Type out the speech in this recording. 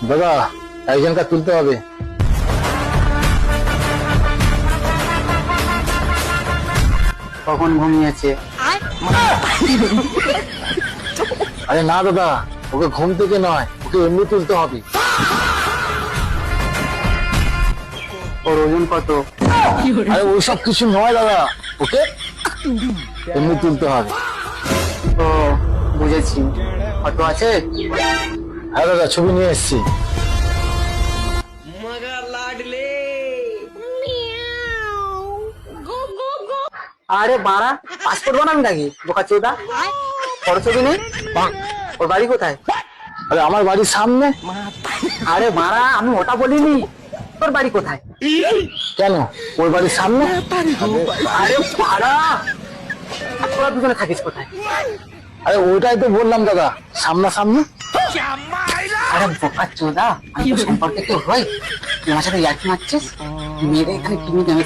দাদা একজনকে তুলতে হবে। কখন ঘুমিয়েছে? আরে না দাদা, ওকে ঘুম থেকে নয়, ওকে এমনি তুলতে হবে। ওর ওজন কত? আরে ওইসব কিছু নয় দাদা, ওকে এমনি তুলতে হবে। ও বুঝেছি। কত আছে? হ্যাঁ দাদা, ছবি নিয়ে এসেছি। আরে বাড়া, পাসপোর্ট বানাবি নাকি বোকা চোদা? বড় ছবি নেই? ওর বাড়ি কোথায়? আরে আমার বাড়ির সামনে। আরে বাড়া, আমি ওটা বলিনি, তোর বাড়ি কোথায়? কেন, ওর বাড়ির সামনে। আরে বাড়া, তোরা দুজনে থাকিস কোথায়? আরে ওইটাই তো বললাম দাদা, সামনাসামনি। আরে বোকা চোদা, আমি তো সম্পর্কে কেউ হই? তুই আমার সাথে ইয়ার্কি মারছিস? মেয়েদের এখানে কিনে দেবে।